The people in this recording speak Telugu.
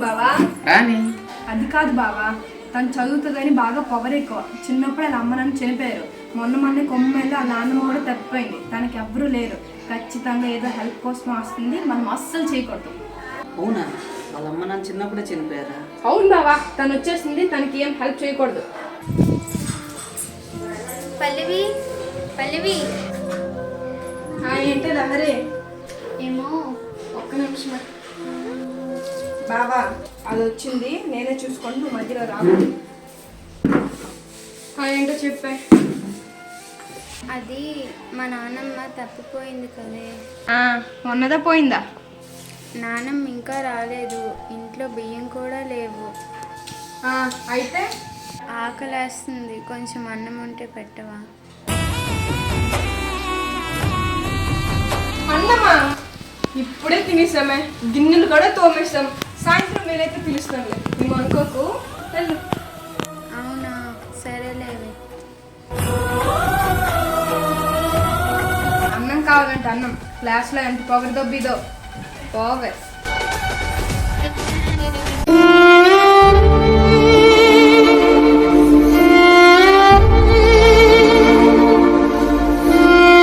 బావా. రాని అది కాదు బావా, తను చదువుతుందని బాగా పవర్ ఎక్కువ. చిన్నప్పుడు వాళ్ళ అమ్మ నాన్న చనిపోయారు. మొన్న కొమ్మెళ్ళి వాళ్ళ నాన్నమ్మ కూడా తప్పిపోయింది. తనకి ఎవ్వరూ లేరు. ఖచ్చితంగా ఏదో హెల్ప్ కోసం వస్తుంది, మనం అస్సలు చేయకూడదు. అవునా? వాళ్ళ అమ్మ నాన్న చిన్నప్పుడే చనిపోయారా? అవును బావా, తను వచ్చేసింది, తనకి ఏం హెల్ప్ చేయకూడదు. పల్లవి పల్లవి ఏంటి లహరి? ఏమో ఒక్క నిమిషం బావా, అది వచ్చింది, నేనే చూసుకోండి, నువ్వు మధ్యలో రావాలి. ఏంటో చెప్పే. అది మా నాన్నమ్మ తప్పిపోయింది కదే. ఉన్నదా పోయిందా? నాన్నమ్మ ఇంకా రాలేదు, ఇంట్లో బియ్యం కూడా లేవు. అయితే ఆకలేస్తుంది, కొంచెం అన్నం ఉంటే పెట్టవా? అన్నమా ఇప్పుడే తినేసామే, గిన్నెలు కూడా తోమేస్తాం. సాయంత్రం నేనైతే పిలుస్తానులే, నువ్వు అనుకోకు. అవునా, సరేలేవే. అన్నం కావాలంటే అన్నం, క్లాస్లో ఎంత పొగరదొబ్బిదో పోవే.